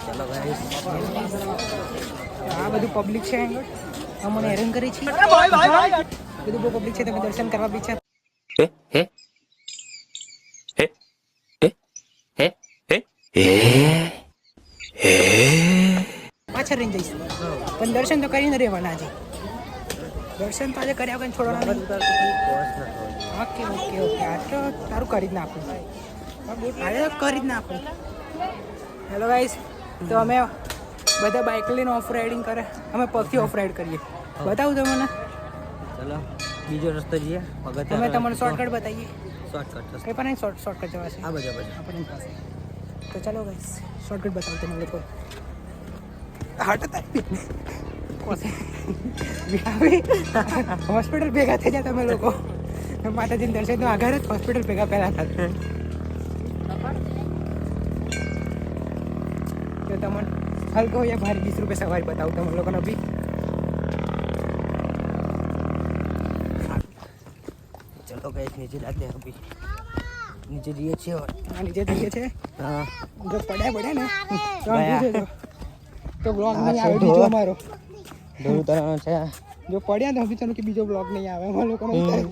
ચલો ગાઈસ, આ બધું પબ્લિક છે આગળ, અમને હેરાન કરે છે. બધું બહુ પબ્લિક છે, તમે દર્શન કરવા બી છે. પાછળ રહીને જઈશું, પણ દર્શન તો કરીને રહેવાના છે. દર્શન તો આજે કર્યા વગર છોડવાના નહીં. ઓકે ઓકે ઓકે, આ તો તારું કરી જ નાખું, આજે તો કરી જ નાખું. હેલો ગાઈસ, તો અમે બધા બાઇક લઈને ઓફ રાઇડિંગ કરે, અમે પગથી ઓફ રાઇડ કરીએ. બતાવું તમને? ચલો બીજો રસ્તો જઈએ. અમે તમને શોર્ટકટ બતાવીએ. શોર્ટકટ કંઈ પણ શોર્ટકટ જવાશે આ બધા બધા આપણી પાસે. તો ચાલો ગાઈસ, શોર્ટકટ બતાવું તમને લોકો. હાટ હોસ્પિટલ ભેગા થઈ જાય તમે લોકો. માતાજીને દર્શન તો આગળ જ હોસ્પિટલ ભેગા પહેલા થાય. તો તમને હલકો યા ભારે 20 રૂપિયા સવારી બતાવું તમે લોકોને બી. ચલો ગાઈસ, નીચે જાતે અભી નીચે જઈએ છીએ. નીચે જઈએ છે. હા, જો પડ્યા ને તો બ્લોગ નહીં આવે બીજો અમારો. દોરું તરવાનો છે. જો પડ્યા તો અભી ચાલો કે બીજો બ્લોગ નહીં આવે અમારા લોકોનો.